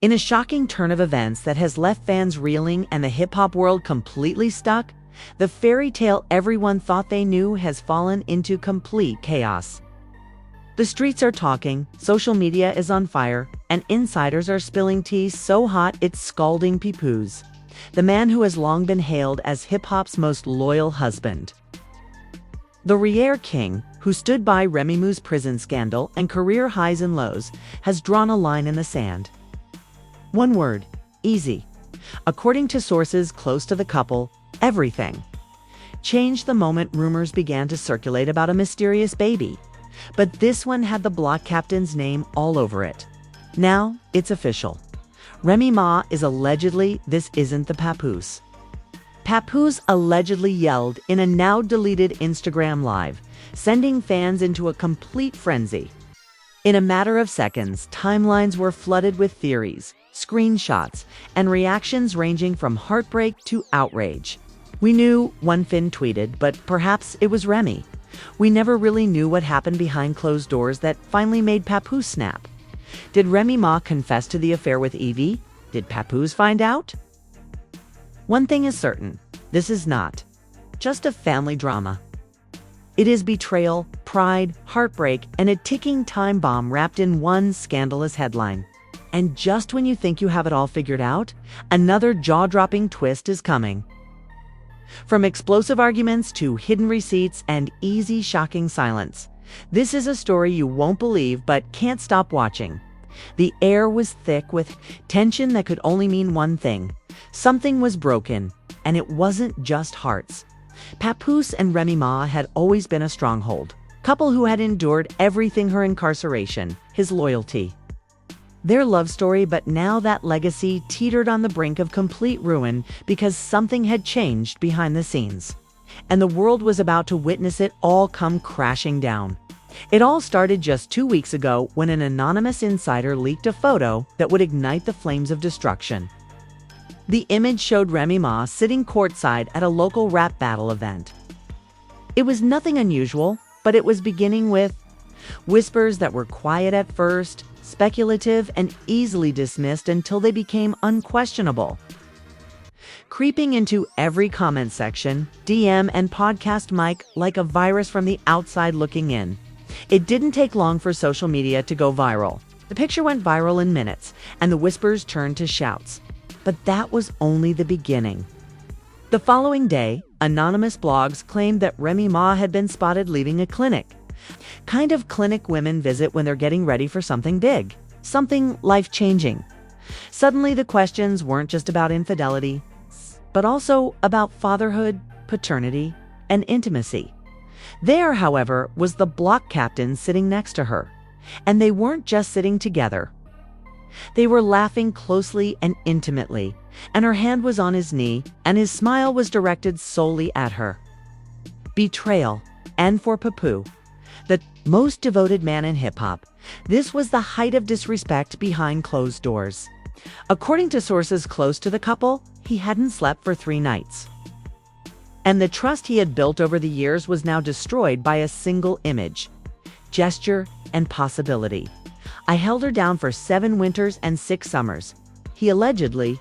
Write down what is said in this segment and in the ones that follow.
In a shocking turn of events that has left fans reeling and the hip-hop world completely stuck, the fairy tale everyone thought they knew has fallen into complete chaos. The streets are talking, social media is on fire, and insiders are spilling tea so hot it's scalding Papoose, the man who has long been hailed as hip-hop's most loyal husband. The Rier King, who stood by Remy's prison scandal and career highs and lows, has drawn a line in the sand. One word: Eazy. According to sources close to the couple, everything changed the moment rumors began to circulate about a mysterious baby. But this one had the block captain's name all over it. Now it's official. Remy Ma is allegedly this isn't the Papoose. Papoose allegedly yelled in a now-deleted Instagram Live, sending fans into a complete frenzy. In a matter of seconds, timelines were flooded with theories, screenshots, and reactions ranging from heartbreak to outrage. We knew, one Fin tweeted, but perhaps it was Remy. We never really knew what happened behind closed doors that finally made Papoose snap. Did Remy Ma confess to the affair with Eazy? Did Papoose find out? One thing is certain, this is not just a family drama. It is betrayal, pride, heartbreak, and a ticking time bomb wrapped in one scandalous headline. And just when you think you have it all figured out, another jaw-dropping twist is coming. From explosive arguments to hidden receipts and Eazy shocking silence, this is a story you won't believe but can't stop watching. The air was thick with tension that could only mean one thing. Something was broken, and it wasn't just hearts. Papoose and Remy Ma had always been a stronghold, couple who had endured everything: her incarceration, his loyalty, their love story, but now that legacy teetered on the brink of complete ruin because something had changed behind the scenes. And the world was about to witness it all come crashing down. It all started just 2 weeks ago when an anonymous insider leaked a photo that would ignite the flames of destruction. The image showed Remy Ma sitting courtside at a local rap battle event. It was nothing unusual, but it was beginning with whispers that were quiet at first, speculative, and easily dismissed until they became unquestionable. Creeping into every comment section, DM, and podcast mic like a virus from the outside looking in. It didn't take long for social media to go viral. The picture went viral in minutes, and the whispers turned to shouts. But that was only the beginning. The following day, anonymous blogs claimed that Remy Ma had been spotted leaving a clinic. Kind of clinic women visit when they're getting ready for something big, something life-changing. Suddenly the questions weren't just about infidelity, but also about fatherhood, paternity, and intimacy. There, however, was the block captain sitting next to her, and they weren't just sitting together. They were laughing closely and intimately, and her hand was on his knee, and his smile was directed solely at her. Betrayal, and for Papoose, the most devoted man in hip-hop, this was the height of disrespect behind closed doors. According to sources close to the couple, he hadn't slept for 3 nights. And the trust he had built over the years was now destroyed by a single image, gesture, and possibility. I held her down for 7 winters and 6 summers, he allegedly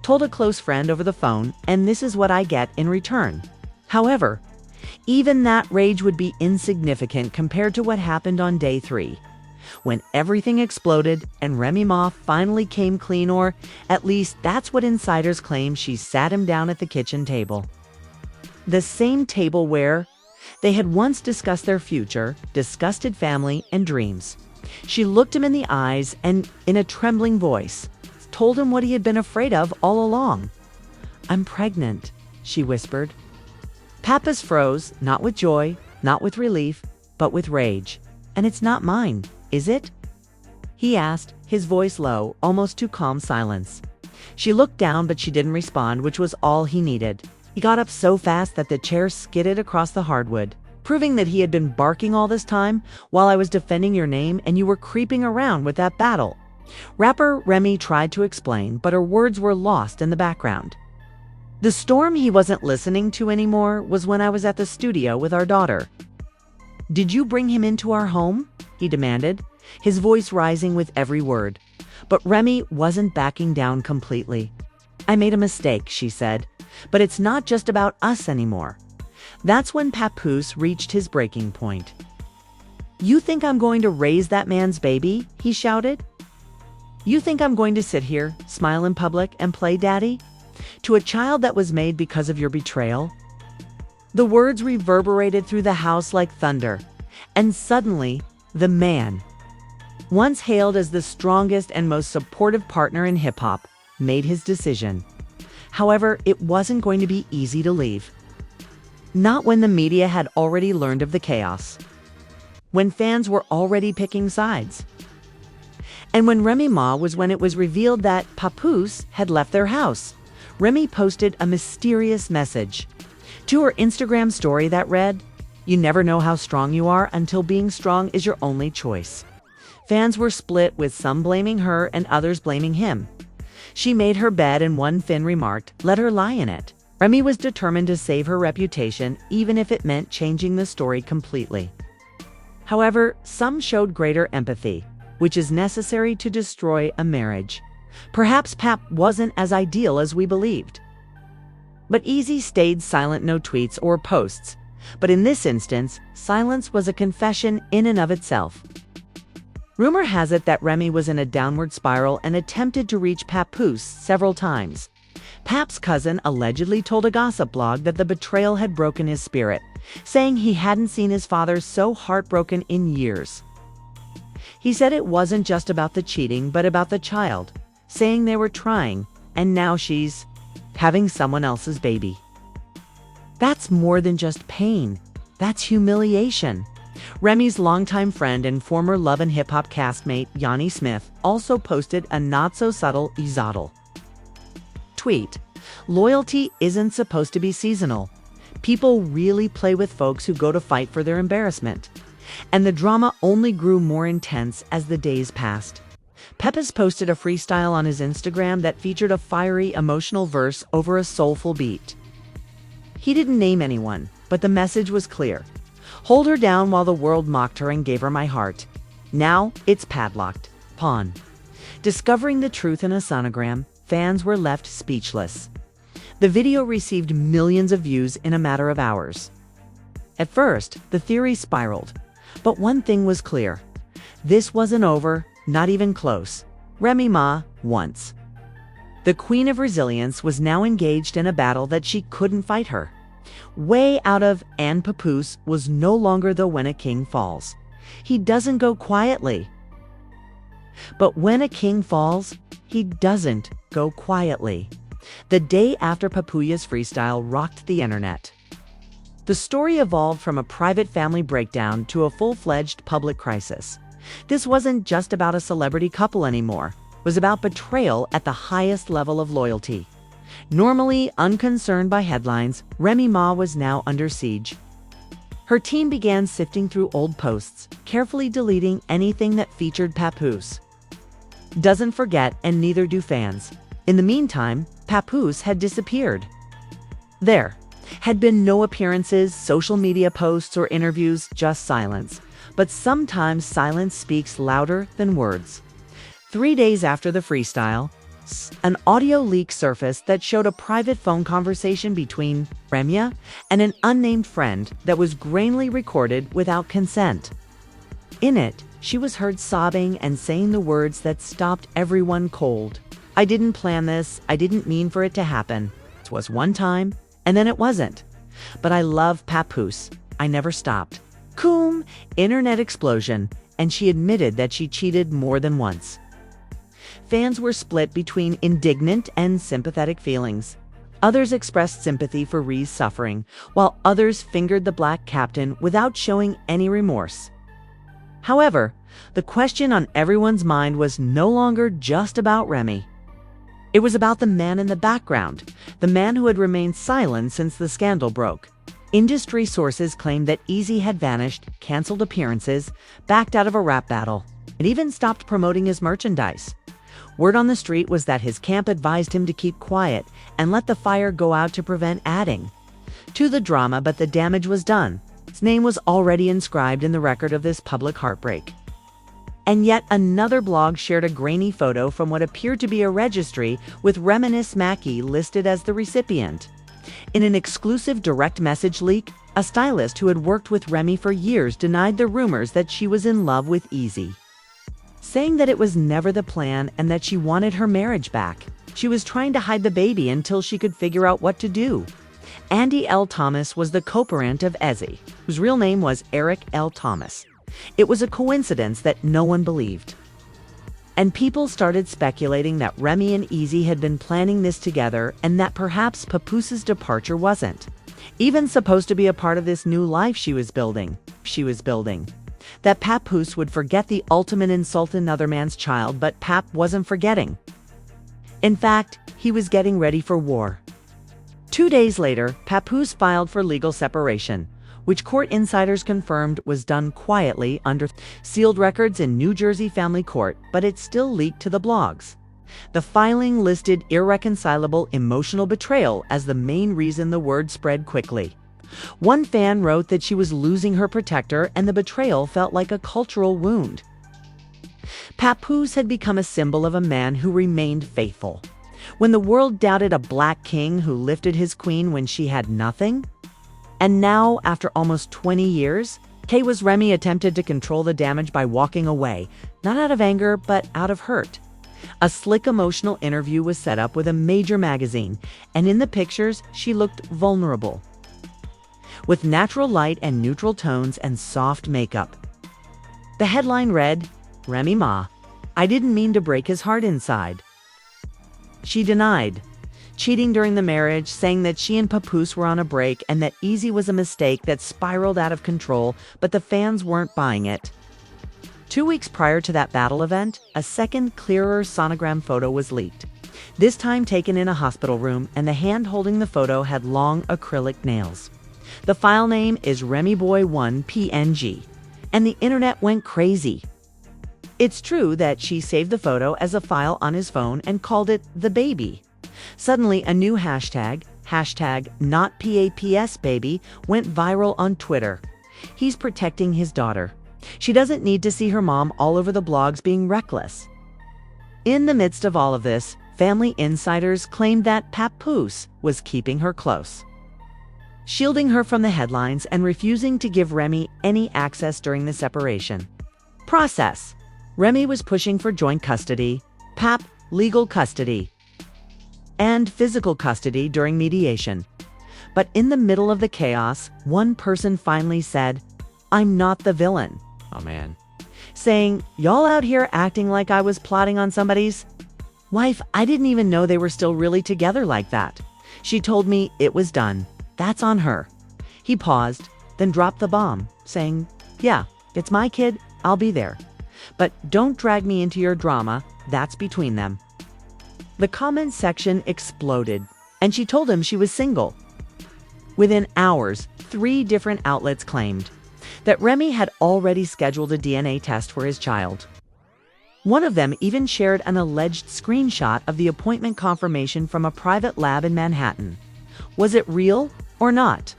told a close friend over the phone, and this is what I get in return. However, even that rage would be insignificant compared to what happened on day 3, when everything exploded and Remy Ma finally came clean, or at least that's what insiders claim. She sat him down at the kitchen table. The same table where they had once discussed their future, disgusted family, and dreams. She looked him in the eyes and, in a trembling voice, told him what he had been afraid of all along. "I'm pregnant," she whispered. Papoose froze, not with joy, not with relief, but with rage. "And it's not mine, is it?" he asked, his voice low, almost to calm silence. She looked down, but she didn't respond, which was all he needed. He got up so fast that the chair skidded across the hardwood, proving that he had been barking all this time while I was defending your name and you were creeping around with that battle. Rapper Remy tried to explain, but her words were lost in the background. The storm he wasn't listening to anymore was when I was at the studio with our daughter. "Did you bring him into our home?" he demanded, his voice rising with every word. But Remy wasn't backing down completely. "I made a mistake," she said, "but it's not just about us anymore." That's when Papoose reached his breaking point. "You think I'm going to raise that man's baby?" he shouted. "You think I'm going to sit here, smile in public, and play daddy? To a child that was made because of your betrayal?" The words reverberated through the house like thunder, and suddenly, the man, once hailed as the strongest and most supportive partner in hip-hop, made his decision. However, it wasn't going to be easy to leave. Not when the media had already learned of the chaos, when fans were already picking sides, and when Remy Ma was when it was revealed that Papoose had left their house. Remy posted a mysterious message to her Instagram story that read, "You never know how strong you are until being strong is your only choice." Fans were split, with some blaming her and others blaming him. She made her bed and one fan remarked, "Let her lie in it." Remy was determined to save her reputation, even if it meant changing the story completely. However, some showed greater empathy, which is necessary to destroy a marriage. Perhaps Pap wasn't as ideal as we believed. But Eazy stayed silent, no tweets or posts. But in this instance, silence was a confession in and of itself. Rumor has it that Remy was in a downward spiral and attempted to reach Papoose several times. Pap's cousin allegedly told a gossip blog that the betrayal had broken his spirit, saying he hadn't seen his father so heartbroken in years. He said it wasn't just about the cheating, but about the child, saying they were trying, and now she's having someone else's baby. That's more than just pain. That's humiliation. Remy's longtime friend and former Love and Hip Hop castmate, Yanni Smith, also posted a not-so-subtle Eazy tweet. "Loyalty isn't supposed to be seasonal. People really play with folks who go to fight for their embarrassment." And the drama only grew more intense as the days passed. Papoose posted a freestyle on his Instagram that featured a fiery, emotional verse over a soulful beat. He didn't name anyone, but the message was clear. "Hold her down while the world mocked her and gave her my heart. Now it's padlocked. Pawn." Discovering the truth in a sonogram, fans were left speechless. The video received millions of views in a matter of hours. At first, the theory spiraled, but one thing was clear. This wasn't over, not even close. Remy Ma, once the queen of resilience, was now engaged in a battle that she couldn't fight her way out of, and Papoose was no longer the "when a king falls, he doesn't go quietly." But when a king falls, he doesn't go quietly. The day after Papoose's freestyle rocked the internet, the story evolved from a private family breakdown to a full-fledged public crisis. This wasn't just about a celebrity couple anymore. It was about betrayal at the highest level of loyalty. Normally unconcerned by headlines, Remy Ma was now under siege. Her team began sifting through old posts, carefully deleting anything that featured Papoose. Doesn't forget, and neither do fans. In the meantime, Papoose had disappeared. There had been no appearances, social media posts, or interviews, just silence. But sometimes silence speaks louder than words. 3 days after the freestyle, an audio leak surfaced that showed a private phone conversation between Remy and an unnamed friend that was grainily recorded without consent. In it, she was heard sobbing and saying the words that stopped everyone cold. "I didn't plan this. I didn't mean for it to happen. It was one time, and then it wasn't. But I love Papoose. I never stopped." Coom, internet explosion, and she admitted that she cheated more than once. Fans were split between indignant and sympathetic feelings. Others expressed sympathy for Rhee's suffering, while others fingered the black captain without showing any remorse. However, the question on everyone's mind was no longer just about Remy. It was about the man in the background, the man who had remained silent since the scandal broke. Industry sources claimed that Eazy had vanished, canceled appearances, backed out of a rap battle, and even stopped promoting his merchandise. Word on the street was that his camp advised him to keep quiet and let the fire go out to prevent adding to the drama, but the damage was done. His name was already inscribed in the record of this public heartbreak. And yet another blog shared a grainy photo from what appeared to be a registry with Reminisce Mackie listed as the recipient. In an exclusive direct message leak, a stylist who had worked with Remy for years denied the rumors that she was in love with Eazy, saying that it was never the plan and that she wanted her marriage back. She was trying to hide the baby until she could figure out what to do. Andy L. Thomas was the co-parent of Eazy, whose real name was Eric L. Thomas. It was a coincidence that no one believed. And people started speculating that Remy and Eazy had been planning this together and that perhaps Papoose's departure wasn't even supposed to be a part of this new life she was building. That Papoose would forget the ultimate insult in another man's child, but Pap wasn't forgetting. In fact, he was getting ready for war. 2 days later, Papoose filed for legal separation, which court insiders confirmed was done quietly under sealed records in New Jersey family court, but it still leaked to the blogs. The filing listed irreconcilable emotional betrayal as the main reason the word spread quickly. One fan wrote that she was losing her protector and the betrayal felt like a cultural wound. Papoose had become a symbol of a man who remained faithful. When the world doubted a black king who lifted his queen when she had nothing. And now, after almost 20 years, Remy attempted to control the damage by walking away, not out of anger, but out of hurt. A slick emotional interview was set up with a major magazine, and in the pictures, she looked vulnerable, with natural light and neutral tones and soft makeup. The headline read, "Remy Ma, I didn't mean to break his heart inside." She denied cheating during the marriage, saying that she and Papoose were on a break and that Eazy was a mistake that spiraled out of control, but the fans weren't buying it. 2 weeks prior to that battle event, a second, clearer sonogram photo was leaked, this time taken in a hospital room, and the hand holding the photo had long acrylic nails. The file name is RemyBoy1PNG, and the internet went crazy. It's true that she saved the photo as a file on his phone and called it the baby. Suddenly, a new hashtag #NotPaps_baby, went viral on Twitter. He's protecting his daughter. She doesn't need to see her mom all over the blogs being reckless. In the midst of all of this, family insiders claimed that Papoose was keeping her close, shielding her from the headlines and refusing to give Remy any access during the separation process. Remy was pushing for joint custody, Pap legal custody, and physical custody during mediation. But in the middle of the chaos, one person finally said, "I'm not the villain." Oh man. Saying, "Y'all out here acting like I was plotting on somebody's wife. I didn't even know they were still really together like that. She told me it was done. That's on her." He paused, then dropped the bomb, saying, "Yeah, it's my kid, I'll be there. But don't drag me into your drama, that's between them." The comment section exploded, and she told him she was single. Within hours, 3 different outlets claimed that Remy had already scheduled a DNA test for his child. One of them even shared an alleged screenshot of the appointment confirmation from a private lab in Manhattan. Was it real or not?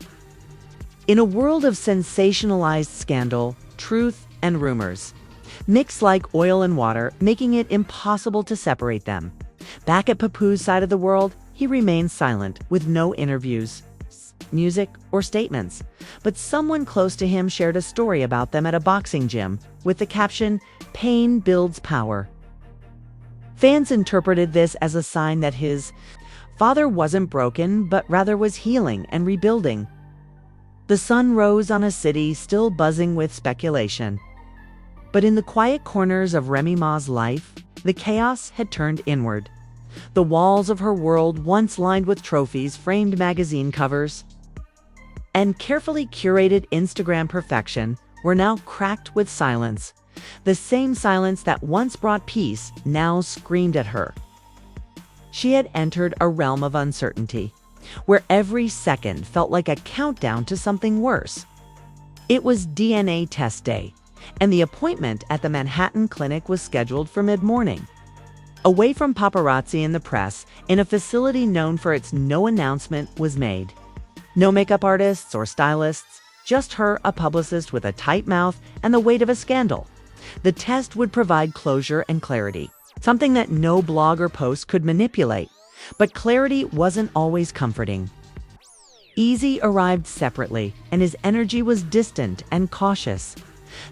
In a world of sensationalized scandal, truth, and rumors, mixed like oil and water, making it impossible to separate them. Back at Papoose's side of the world, he remained silent, with no interviews, music, or statements. But someone close to him shared a story about them at a boxing gym, with the caption, "Pain builds power." Fans interpreted this as a sign that his father wasn't broken, but rather was healing and rebuilding. The sun rose on a city still buzzing with speculation. But in the quiet corners of Remy Ma's life, the chaos had turned inward. The walls of her world, once lined with trophies, framed magazine covers, and carefully curated Instagram perfection, were now cracked with silence. The same silence that once brought peace now screamed at her. She had entered a realm of uncertainty, where every second felt like a countdown to something worse. It was DNA test day, and the appointment at the Manhattan clinic was scheduled for mid-morning. Away from paparazzi and the press, in a facility known for its no announcement was made. No makeup artists or stylists, just her, a publicist with a tight mouth and the weight of a scandal. The test would provide closure and clarity, something that no blog or post could manipulate. But clarity wasn't always comforting. Eazy arrived separately, and his energy was distant and cautious.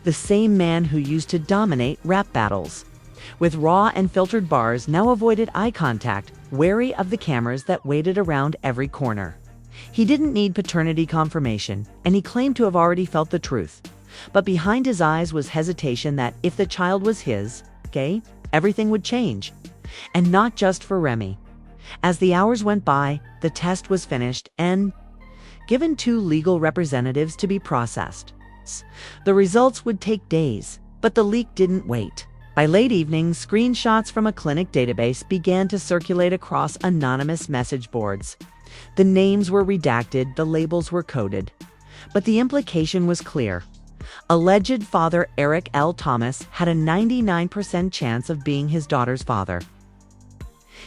The same man who used to dominate rap battles. With raw and filtered bars, now avoided eye contact, wary of the cameras that waited around every corner. He didn't need paternity confirmation, and he claimed to have already felt the truth. But behind his eyes was hesitation that if the child was his, everything would change. And not just for Remy. As the hours went by, the test was finished and given to legal representatives to be processed. The results would take days, but the leak didn't wait. By late evening, screenshots from a clinic database began to circulate across anonymous message boards. The names were redacted, the labels were coded. But the implication was clear. Alleged father Eric L. Thomas had a 99% chance of being his daughter's father.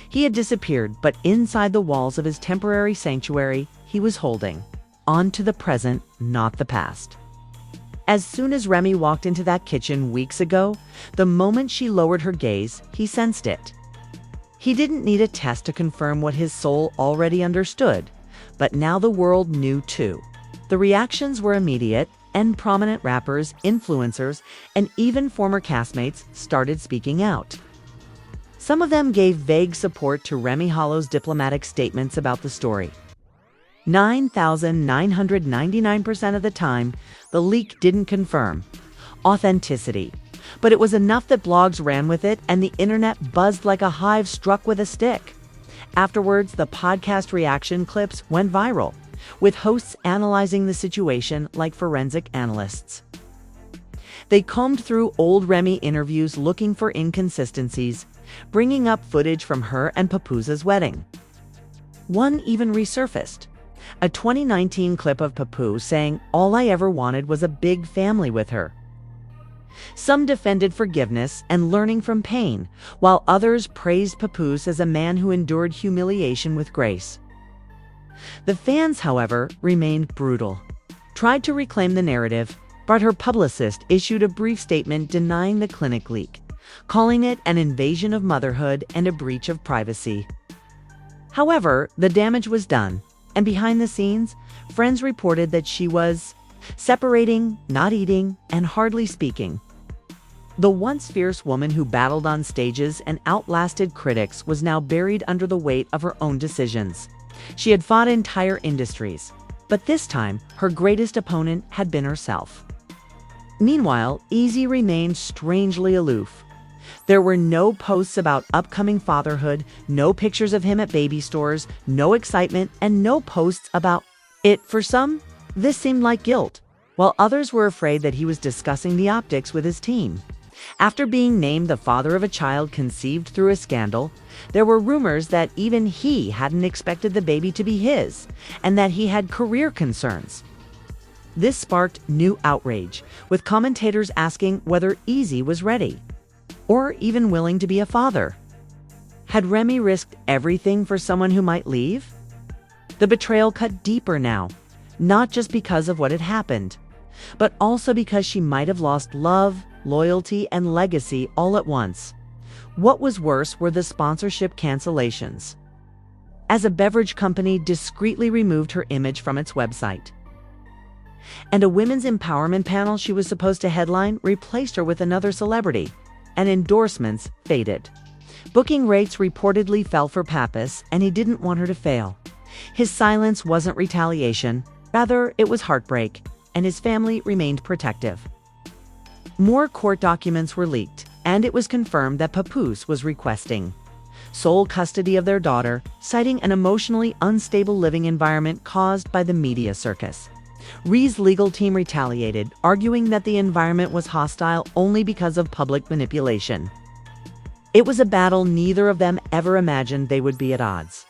He had disappeared, but inside the walls of his temporary sanctuary, he was holding on to the present, not the past. As soon as Remy walked into that kitchen weeks ago, the moment she lowered her gaze, he sensed it. He didn't need a test to confirm what his soul already understood, but now the world knew too. The reactions were immediate, and prominent rappers, influencers, and even former castmates started speaking out. Some of them gave vague support to Remy Hollow's diplomatic statements about the story. 9,999% of the time, the leak didn't confirm authenticity, but it was enough that blogs ran with it and the internet buzzed like a hive struck with a stick. Afterwards, the podcast reaction clips went viral, with hosts analyzing the situation like forensic analysts. They combed through old Remy interviews looking for inconsistencies, bringing up footage from her and Papoose's wedding. One even resurfaced. A 2019 clip of Papoose saying, "All I ever wanted was a big family with her." Some defended forgiveness and learning from pain, while others praised Papoose as a man who endured humiliation with grace. The fans, however, remained brutal, tried to reclaim the narrative, but her publicist issued a brief statement denying the clinic leak, calling it an invasion of motherhood and a breach of privacy. However, the damage was done. And behind the scenes, friends reported that she was separating, not eating, and hardly speaking. The once fierce woman who battled on stages and outlasted critics was now buried under the weight of her own decisions. She had fought entire industries, but this time, her greatest opponent had been herself. Meanwhile, Eazy remained strangely aloof. There were no posts about upcoming fatherhood, no pictures of him at baby stores, no excitement, and no posts about it. For some, this seemed like guilt, while others were afraid that he was discussing the optics with his team. After being named the father of a child conceived through a scandal, there were rumors that even he hadn't expected the baby to be his, and that he had career concerns. This sparked new outrage, with commentators asking whether Eazy was ready, or even willing to be a father. Had Remy risked everything for someone who might leave? The betrayal cut deeper now, not just because of what had happened, but also because she might have lost love, loyalty, and legacy all at once. What was worse were the sponsorship cancellations, as a beverage company discreetly removed her image from its website. And a women's empowerment panel she was supposed to headline replaced her with another celebrity, and endorsements faded. Booking rates reportedly fell for Papoose, and he didn't want her to fail. His silence wasn't retaliation, rather it was heartbreak, and his family remained protective. More court documents were leaked, and it was confirmed that Papoose was requesting sole custody of their daughter, citing an emotionally unstable living environment caused by the media circus. Rhee's legal team retaliated, arguing that the environment was hostile only because of public manipulation. It was a battle neither of them ever imagined they would be at odds.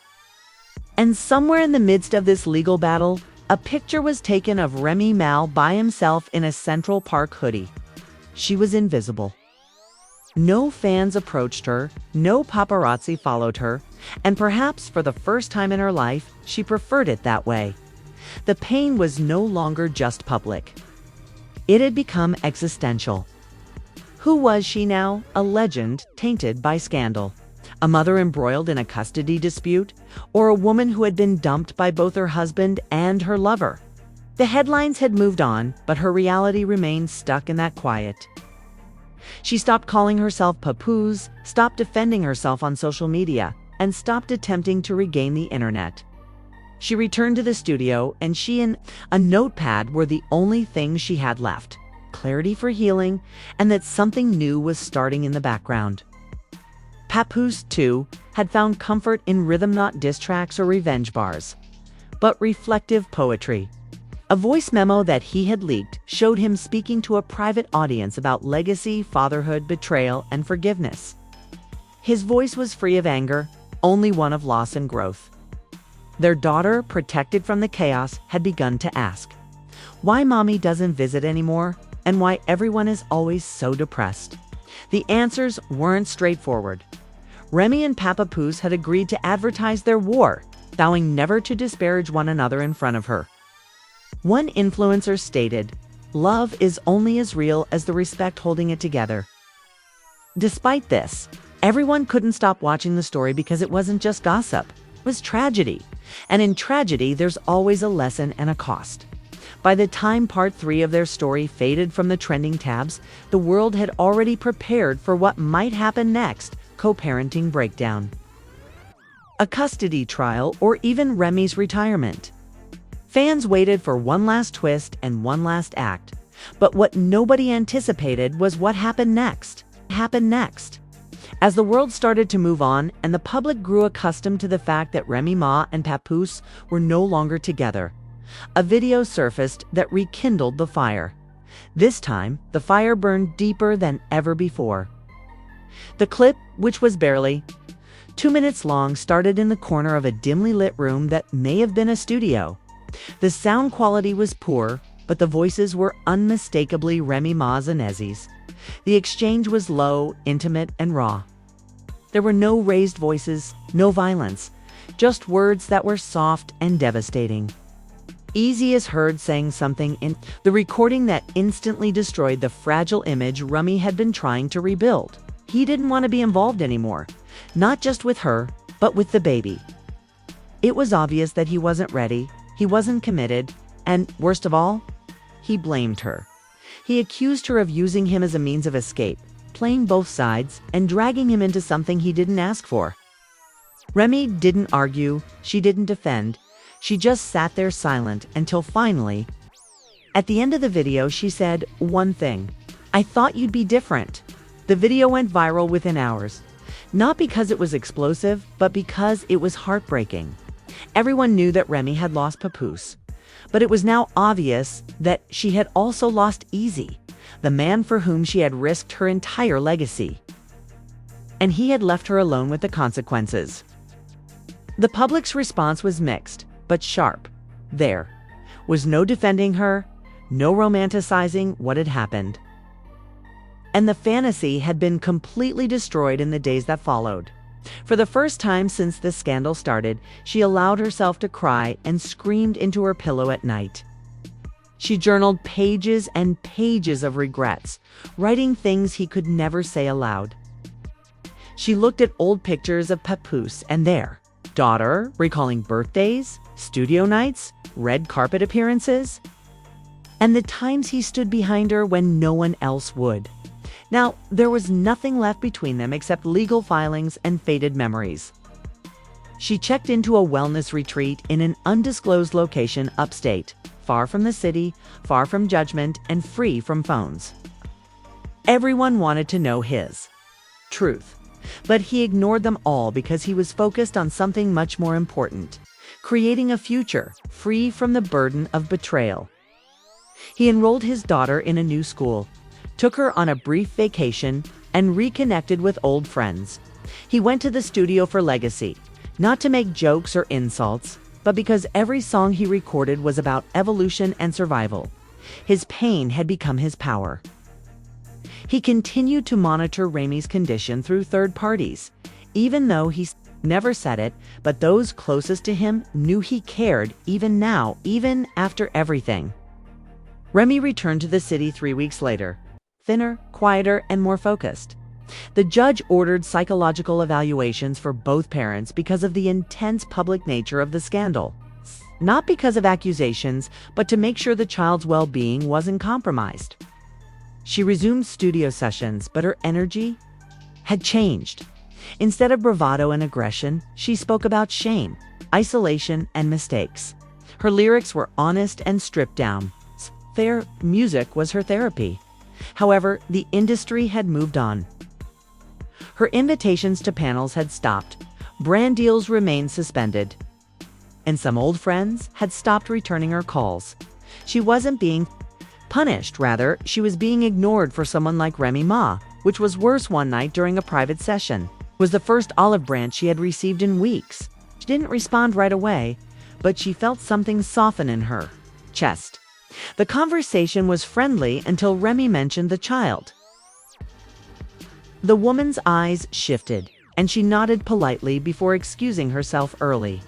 And somewhere in the midst of this legal battle, a picture was taken of Remy Mal by himself in a Central Park hoodie. She was invisible. No fans approached her, no paparazzi followed her, and perhaps for the first time in her life, she preferred it that way. The pain was no longer just public. It had become existential. Who was she now? A legend tainted by scandal. A mother embroiled in a custody dispute, or a woman who had been dumped by both her husband and her lover. The headlines had moved on, but her reality remained stuck in that quiet. She stopped calling herself Papoose, stopped defending herself on social media, and stopped attempting to regain the internet. She returned to the studio, and she and a notepad were the only things she had left. Clarity for healing, and that something new was starting in the background. Papoose, too, had found comfort in rhythm not diss tracks or revenge bars, but reflective poetry. A voice memo that he had leaked showed him speaking to a private audience about legacy, fatherhood, betrayal, and forgiveness. His voice was free of anger, only one of loss and growth. Their daughter, protected from the chaos, had begun to ask why mommy doesn't visit anymore and why everyone is always so depressed. The answers weren't straightforward. Remy and Papoose had agreed to advertise their war, vowing never to disparage one another in front of her. One influencer stated, "Love is only as real as the respect holding it together." Despite this, everyone couldn't stop watching the story because it wasn't just gossip, it was tragedy. And in tragedy, there's always a lesson and a cost. By the time part 3 of their story faded from the trending tabs, the world had already prepared for what might happen next: co-parenting breakdown, a custody trial, or even Remy's retirement. Fans waited for one last twist and one last act, but what nobody anticipated was what happened next. As the world started to move on and the public grew accustomed to the fact that Remy Ma and Papoose were no longer together, a video surfaced that rekindled the fire. This time, the fire burned deeper than ever before. The clip, which was barely 2 minutes long, started in the corner of a dimly lit room that may have been a studio. The sound quality was poor, but the voices were unmistakably Remy Ma's and Eazy's. The exchange was low, intimate, and raw. There were no raised voices, no violence, just words that were soft and devastating. Eazy is heard saying something in the recording that instantly destroyed the fragile image Remy had been trying to rebuild. He didn't want to be involved anymore, not just with her, but with the baby. It was obvious that he wasn't ready, he wasn't committed, and worst of all, he blamed her. He accused her of using him as a means of escape, playing both sides, and dragging him into something he didn't ask for. Remy didn't argue, she didn't defend, she just sat there silent until finally, at the end of the video, she said one thing: "I thought you'd be different." The video went viral within hours, not because it was explosive, but because it was heartbreaking. Everyone knew that Remy had lost Papoose, but it was now obvious that she had also lost Eazy, the man for whom she had risked her entire legacy. And he had left her alone with the consequences. The public's response was mixed, but sharp. There was no defending her, no romanticizing what had happened. And the fantasy had been completely destroyed in the days that followed. For the first time since the scandal started, she allowed herself to cry and screamed into her pillow at night. She journaled pages and pages of regrets, writing things he could never say aloud. She looked at old pictures of Papoose and their daughter, recalling birthdays, studio nights, red carpet appearances, and the times he stood behind her when no one else would. Now, there was nothing left between them except legal filings and faded memories. She checked into a wellness retreat in an undisclosed location upstate, far from the city, far from judgment, and free from phones. Everyone wanted to know his truth, but he ignored them all because he was focused on something much more important: creating a future free from the burden of betrayal. He enrolled his daughter in a new school, took her on a brief vacation, and reconnected with old friends. He went to the studio for legacy, not to make jokes or insults, but because every song he recorded was about evolution and survival. His pain had become his power. He continued to monitor Remy's condition through third parties, even though he never said it, but those closest to him knew he cared even now, even after everything. Remy returned to the city 3 weeks later. thinner, quieter, and more focused. The judge ordered psychological evaluations for both parents because of the intense public nature of the scandal. Not because of accusations, but to make sure the child's well-being wasn't compromised. She resumed studio sessions, but her energy had changed. Instead of bravado and aggression, she spoke about shame, isolation, and mistakes. Her lyrics were honest and stripped down. Their music was her therapy. However, the industry had moved on. Her invitations to panels had stopped, brand deals remained suspended, and some old friends had stopped returning her calls. She wasn't being punished, rather, she was being ignored for someone like Remy Ma, which was worse. One night during a private session was the first olive branch she had received in weeks. She didn't respond right away, but she felt something soften in her chest. The conversation was friendly until Remy mentioned the child. The woman's eyes shifted, and she nodded politely before excusing herself early.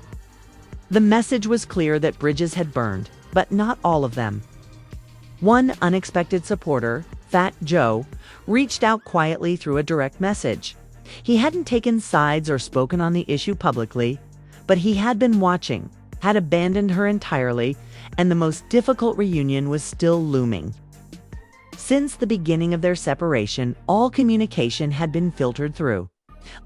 The message was clear that bridges had burned, but not all of them. One unexpected supporter, Fat Joe, reached out quietly through a direct message. He hadn't taken sides or spoken on the issue publicly, but he had been watching, had abandoned her entirely, and the most difficult reunion was still looming. Since the beginning of their separation, all communication had been filtered through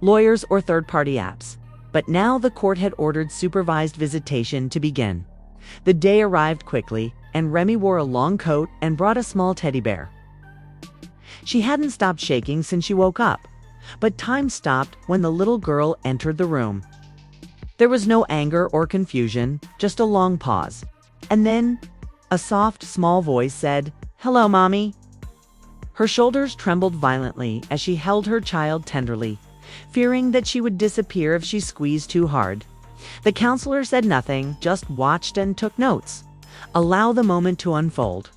lawyers or third-party apps. But now the court had ordered supervised visitation to begin. The day arrived quickly, and Remy wore a long coat and brought a small teddy bear. She hadn't stopped shaking since she woke up, but time stopped when the little girl entered the room. There was no anger or confusion, just a long pause. And then a soft, small voice said, "Hello, Mommy." Her shoulders trembled violently as she held her child tenderly, fearing that she would disappear if she squeezed too hard. The counselor said nothing, just watched and took notes. Allow the moment to unfold.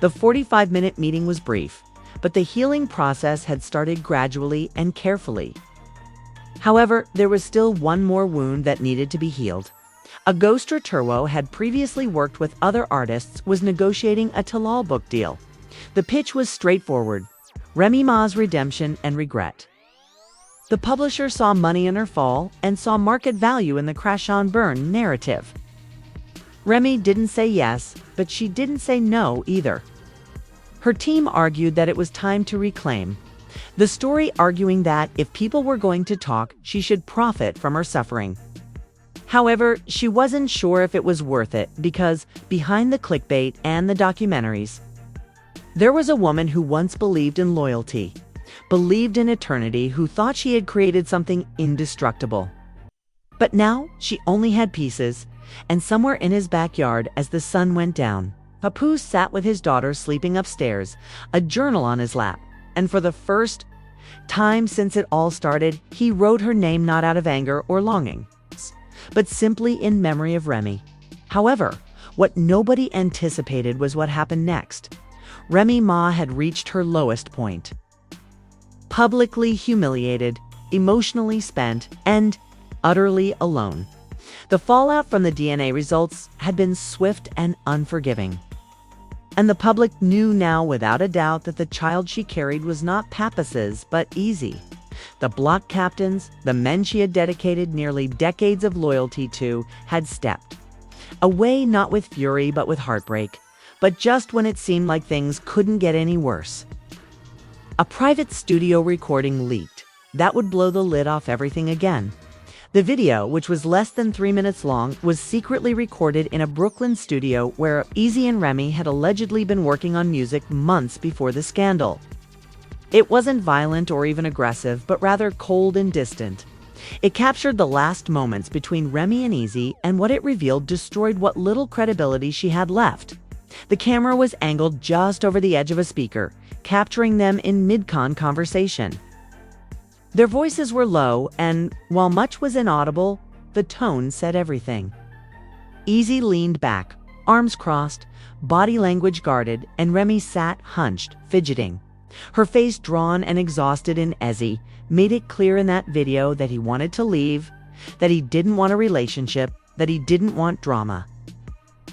The 45-minute meeting was brief, but the healing process had started gradually and carefully. However, there was still one more wound that needed to be healed. A ghoster Turwo had previously worked with other artists, was negotiating a Talal book deal. The pitch was straightforward: Remy Ma's redemption and regret. The publisher saw money in her fall and saw market value in the crash and burn narrative. Remy didn't say yes, but she didn't say no either. Her team argued that it was time to reclaim the story, arguing that if people were going to talk, she should profit from her suffering. However, she wasn't sure if it was worth it, because behind the clickbait and the documentaries, there was a woman who once believed in loyalty, believed in eternity, who thought she had created something indestructible. But now she only had pieces, and somewhere in his backyard, as the sun went down, Papoose sat with his daughter sleeping upstairs, a journal on his lap, and for the first time since it all started, he wrote her name not out of anger or longing, but simply in memory of Remy. However, what nobody anticipated was what happened next. Remy Ma had reached her lowest point. Publicly humiliated, emotionally spent, and utterly alone. The fallout from the DNA results had been swift and unforgiving. And the public knew now without a doubt that the child she carried was not Papoose's, but Eazy. The block captains, the men she had dedicated nearly decades of loyalty to, had stepped away, not with fury but with heartbreak, but just when it seemed like things couldn't get any worse. A private studio recording leaked. That would blow the lid off everything again. The video, which was less than 3 minutes long, was secretly recorded in a Brooklyn studio where Eazy and Remy had allegedly been working on music months before the scandal. It wasn't violent or even aggressive, but rather cold and distant. It captured the last moments between Remy and Eazy, and what it revealed destroyed what little credibility she had left. The camera was angled just over the edge of a speaker, capturing them in mid-con conversation. Their voices were low, and while much was inaudible, the tone said everything. Eazy leaned back, arms crossed, body language guarded, and Remy sat hunched, fidgeting. Her face drawn and exhausted, and Eazy made it clear in that video that he wanted to leave, that he didn't want a relationship, that he didn't want drama.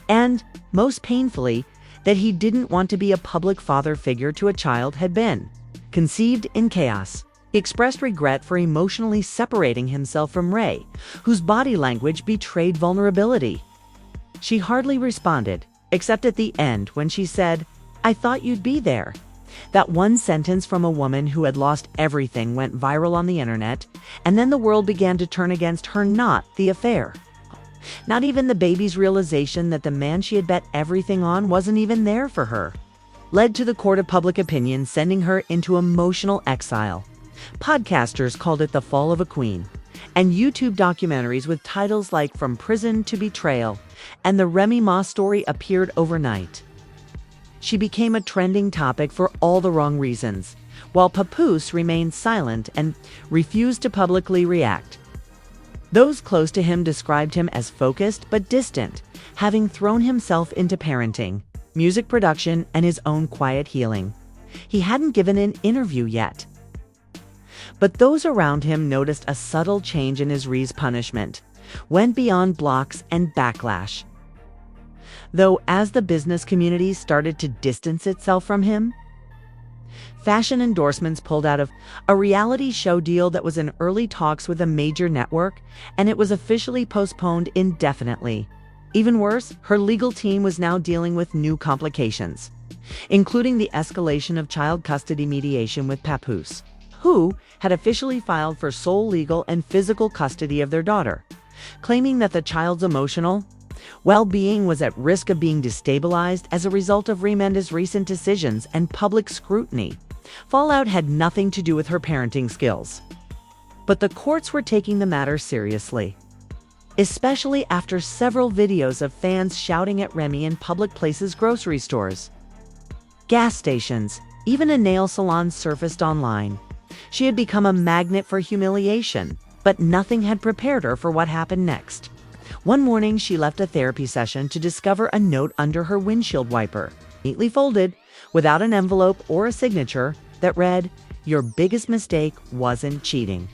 And, most painfully, that he didn't want to be a public father figure to a child had been conceived in chaos. He expressed regret for emotionally separating himself from Ray, whose body language betrayed vulnerability. She hardly responded, except at the end when she said, "I thought you'd be there." That one sentence from a woman who had lost everything went viral on the internet, and then the world began to turn against her, not the affair. Not even the baby's realization that the man she had bet everything on wasn't even there for her led to the court of public opinion sending her into emotional exile. Podcasters called it the fall of a queen, and YouTube documentaries with titles like From Prison to Betrayal and the Remy Ma story appeared overnight. She became a trending topic for all the wrong reasons, while Papoose remained silent and refused to publicly react. Those close to him described him as focused but distant, having thrown himself into parenting, music production, and his own quiet healing. He hadn't given an interview yet. But those around him noticed a subtle change in his Ree's punishment, went beyond blocks and backlash. Though as the business community started to distance itself from him, fashion endorsements pulled out of a reality show deal that was in early talks with a major network, and it was officially postponed indefinitely. Even worse, her legal team was now dealing with new complications, including the escalation of child custody mediation with Papoose, who had officially filed for sole legal and physical custody of their daughter, claiming that the child's emotional well-being was at risk of being destabilized as a result of Remenda's recent decisions and public scrutiny. Fallout had nothing to do with her parenting skills. But the courts were taking the matter seriously, especially after several videos of fans shouting at Remy in public places, grocery stores, gas stations, even a nail salon surfaced online. She had become a magnet for humiliation, but nothing had prepared her for what happened next. One morning, she left a therapy session to discover a note under her windshield wiper, neatly folded, without an envelope or a signature, that read, "Your biggest mistake wasn't cheating.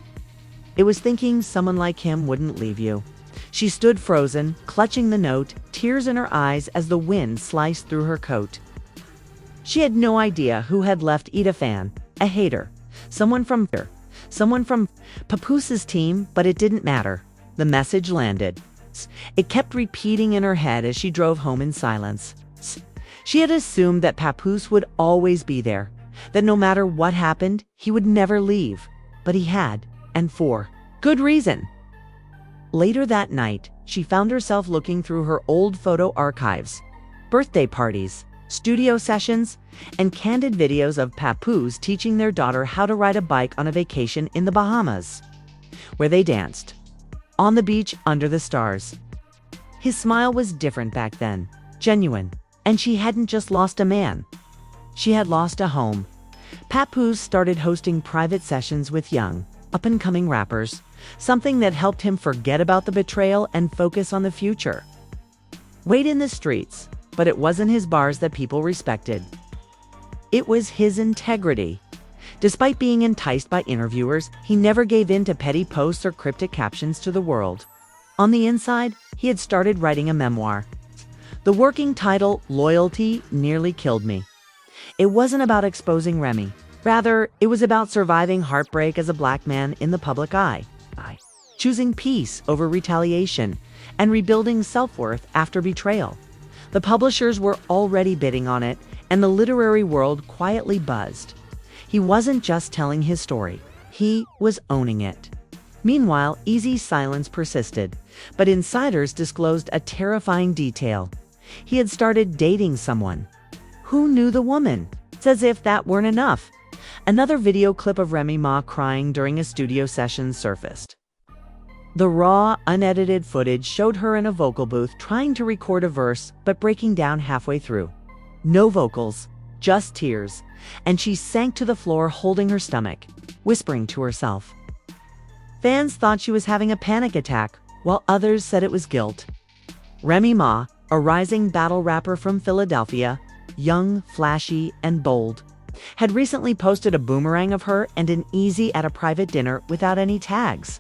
It was thinking someone like him wouldn't leave you." She stood frozen, clutching the note, tears in her eyes as the wind sliced through her coat. She had no idea who had left Ida fan, a hater, someone from Papoose's team, but it didn't matter. The message landed. It kept repeating in her head as she drove home in silence. She had assumed that Papoose would always be there, that no matter what happened, he would never leave. But he had, and for good reason. Later that night, she found herself looking through her old photo archives, birthday parties, studio sessions, and candid videos of Papoose teaching their daughter how to ride a bike on a vacation in the Bahamas, where they danced on the beach under the stars. His smile was different back then, genuine, and she hadn't just lost a man. She had lost a home. Papoose started hosting private sessions with young, up-and-coming rappers, something that helped him forget about the betrayal and focus on the future. Wait in the streets, but it wasn't his bars that people respected. It was his integrity. Despite being enticed by interviewers, he never gave in to petty posts or cryptic captions to the world. On the inside, he had started writing a memoir. The working title, Loyalty, nearly killed me. It wasn't about exposing Remy. Rather, it was about surviving heartbreak as a black man in the public eye, choosing peace over retaliation, and rebuilding self-worth after betrayal. The publishers were already bidding on it, and the literary world quietly buzzed. He wasn't just telling his story, he was owning it. Meanwhile, Eazy's silence persisted, but insiders disclosed a terrifying detail. He had started dating someone. Who knew the woman? It's as if that weren't enough. Another video clip of Remy Ma crying during a studio session surfaced. The raw, unedited footage showed her in a vocal booth trying to record a verse, but breaking down halfway through. No vocals, just tears, and she sank to the floor holding her stomach, whispering to herself. Fans thought she was having a panic attack, while others said it was guilt. Remy Ma, a rising battle rapper from Philadelphia, young, flashy, and bold, had recently posted a boomerang of her and an Eazy at a private dinner without any tags.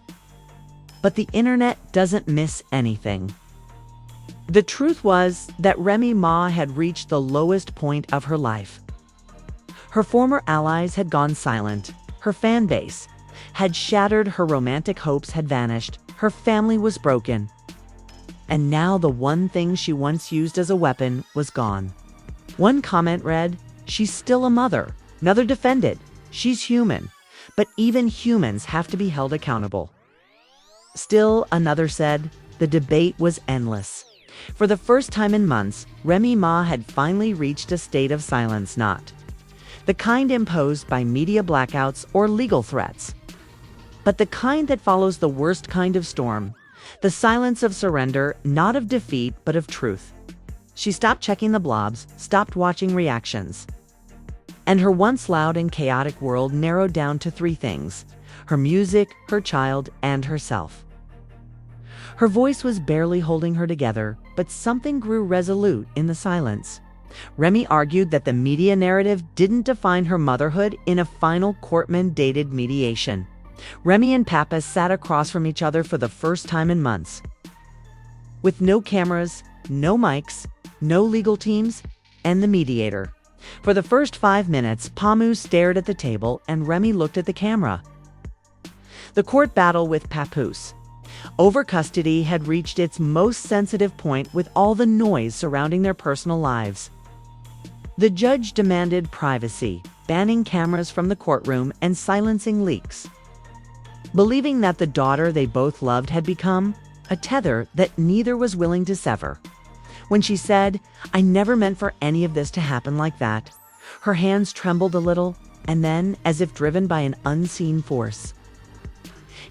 But the internet doesn't miss anything. The truth was that Remy Ma had reached the lowest point of her life. Her former allies had gone silent. Her fan base had shattered. Her romantic hopes had vanished. Her family was broken. And now the one thing she once used as a weapon was gone. One comment read, "She's still a mother." Another defended, "She's human, but even humans have to be held accountable." Still another said, the debate was endless. For the first time in months, Remy Ma had finally reached a state of silence, not the kind imposed by media blackouts or legal threats, but the kind that follows the worst kind of storm, the silence of surrender, not of defeat, but of truth. She stopped checking the blobs, stopped watching reactions. And her once loud and chaotic world narrowed down to three things: her music, her child, and herself. Her voice was barely holding her together, but something grew resolute in the silence. Remy argued that the media narrative didn't define her motherhood in a final court-mandated mediation. Remy and Papoose sat across from each other for the first time in months. With no cameras, no mics, no legal teams, and the mediator. For the first 5 minutes, Papoose stared at the table and Remy looked at the camera. The court battle with Papoose over custody had reached its most sensitive point, with all the noise surrounding their personal lives. The judge demanded privacy, banning cameras from the courtroom and silencing leaks, believing that the daughter they both loved had become a tether that neither was willing to sever. When she said, "I never meant for any of this to happen like that," her hands trembled a little, and then, as if driven by an unseen force,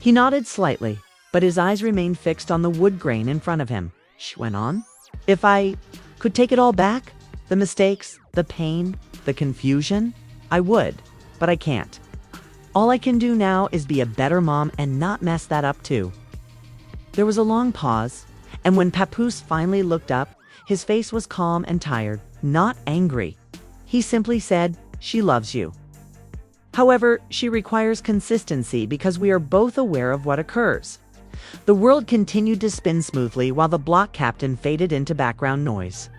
he nodded slightly, but his eyes remained fixed on the wood grain in front of him. She went on, "If I could take it all back, the mistakes, the pain, the confusion, I would, but I can't. All I can do now is be a better mom and not mess that up too." There was a long pause, and when Papoose finally looked up, his face was calm and tired, not angry. He simply said, "She loves you. However, she requires consistency because we are both aware of what occurs." The world continued to spin smoothly while the block captain faded into background noise.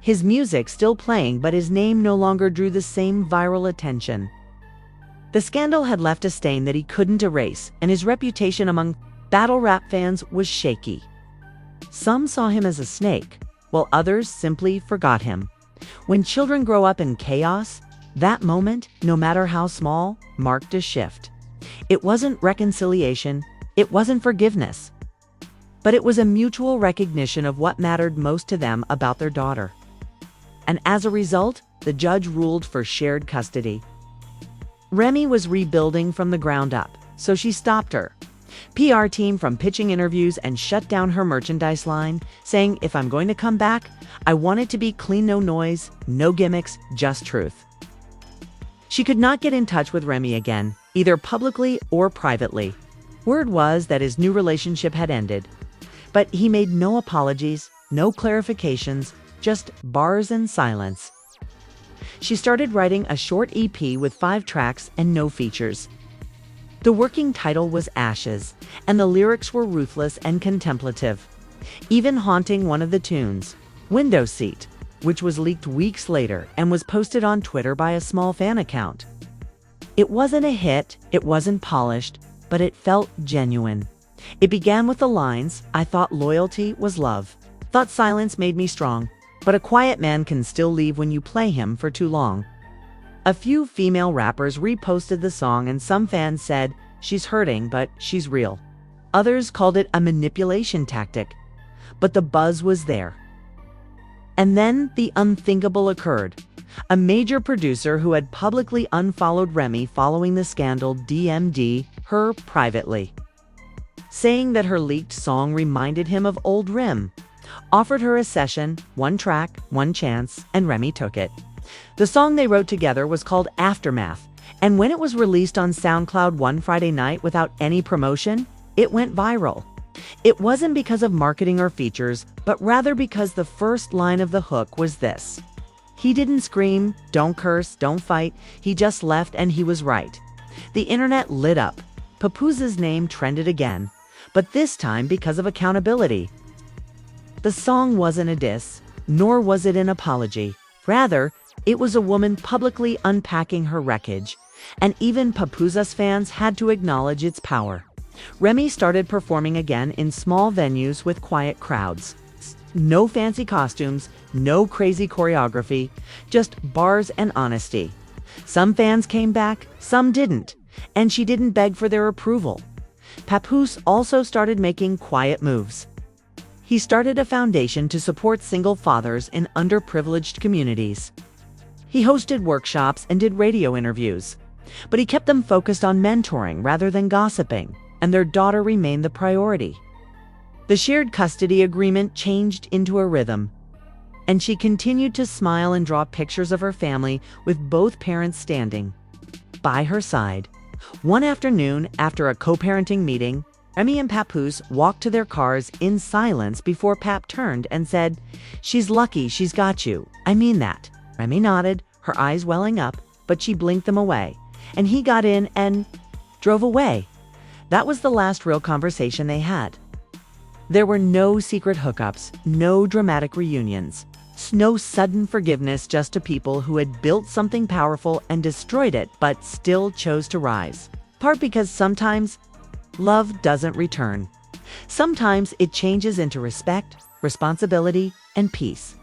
His music still playing, but his name no longer drew the same viral attention. The scandal had left a stain that he couldn't erase, and his reputation among battle rap fans was shaky. Some saw him as a snake, while others simply forgot him. When children grow up in chaos, that moment, no matter how small, marked a shift. It wasn't reconciliation, it wasn't forgiveness, but it was a mutual recognition of what mattered most to them about their daughter. And as a result, the judge ruled for shared custody. Remy was rebuilding from the ground up, so she stopped her PR team from pitching interviews and shut down her merchandise line, saying, "If I'm going to come back, I want it to be clean, no noise, no gimmicks, just truth." She could not get in touch with Remy again, either publicly or privately. Word was that his new relationship had ended, but he made no apologies, no clarifications, just bars and silence. She started writing a short EP with 5 tracks and no features. The working title was Ashes, and the lyrics were ruthless and contemplative, even haunting one of the tunes, Window Seat, which was leaked weeks later and was posted on Twitter by a small fan account. It wasn't a hit, it wasn't polished, but it felt genuine. It began with the lines, "I thought loyalty was love. Thought silence made me strong. But a quiet man can still leave when you play him for too long." A few female rappers reposted the song, and some fans said, "She's hurting, but she's real." Others called it a manipulation tactic, but the buzz was there. And then the unthinkable occurred. A major producer who had publicly unfollowed Remy following the scandal DM'd her privately, saying that her leaked song reminded him of old Rem. Offered her a session, 1 track, 1 chance, and Remy took it. The song they wrote together was called Aftermath, and when it was released on SoundCloud one Friday night without any promotion, it went viral. It wasn't because of marketing or features, but rather because the first line of the hook was this: "He didn't scream, don't curse, don't fight, he just left and he was right." The internet lit up. Papoose's name trended again, but this time because of accountability. The song wasn't a diss, nor was it an apology. Rather, it was a woman publicly unpacking her wreckage, and even Papoose's fans had to acknowledge its power. Remy started performing again in small venues with quiet crowds. No fancy costumes, no crazy choreography, just bars and honesty. Some fans came back, some didn't, and she didn't beg for their approval. Papoose also started making quiet moves. He started a foundation to support single fathers in underprivileged communities. He hosted workshops and did radio interviews, but he kept them focused on mentoring rather than gossiping, and their daughter remained the priority. The shared custody agreement changed into a rhythm, and she continued to smile and draw pictures of her family with both parents standing by her side. One afternoon, after a co-parenting meeting, Remy and Papoose walked to their cars in silence before Pap turned and said, "She's lucky she's got you. I mean that." Remy nodded, her eyes welling up, but she blinked them away, and he got in and drove away. That was the last real conversation they had. There were no secret hookups, no dramatic reunions, no sudden forgiveness, just to people who had built something powerful and destroyed it but still chose to rise. Part because sometimes love doesn't return. Sometimes it changes into respect, responsibility, and peace.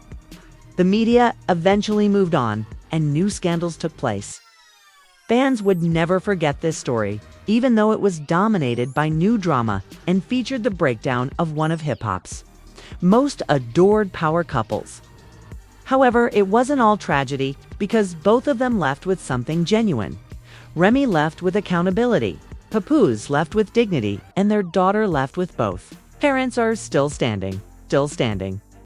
The media eventually moved on, and new scandals took place. Fans would never forget this story, even though it was dominated by new drama and featured the breakdown of one of hip-hop's most adored power couples. However, it wasn't all tragedy, because both of them left with something genuine. Remy left with accountability, Papoose left with dignity, and their daughter left with both. Parents are still standing, still standing.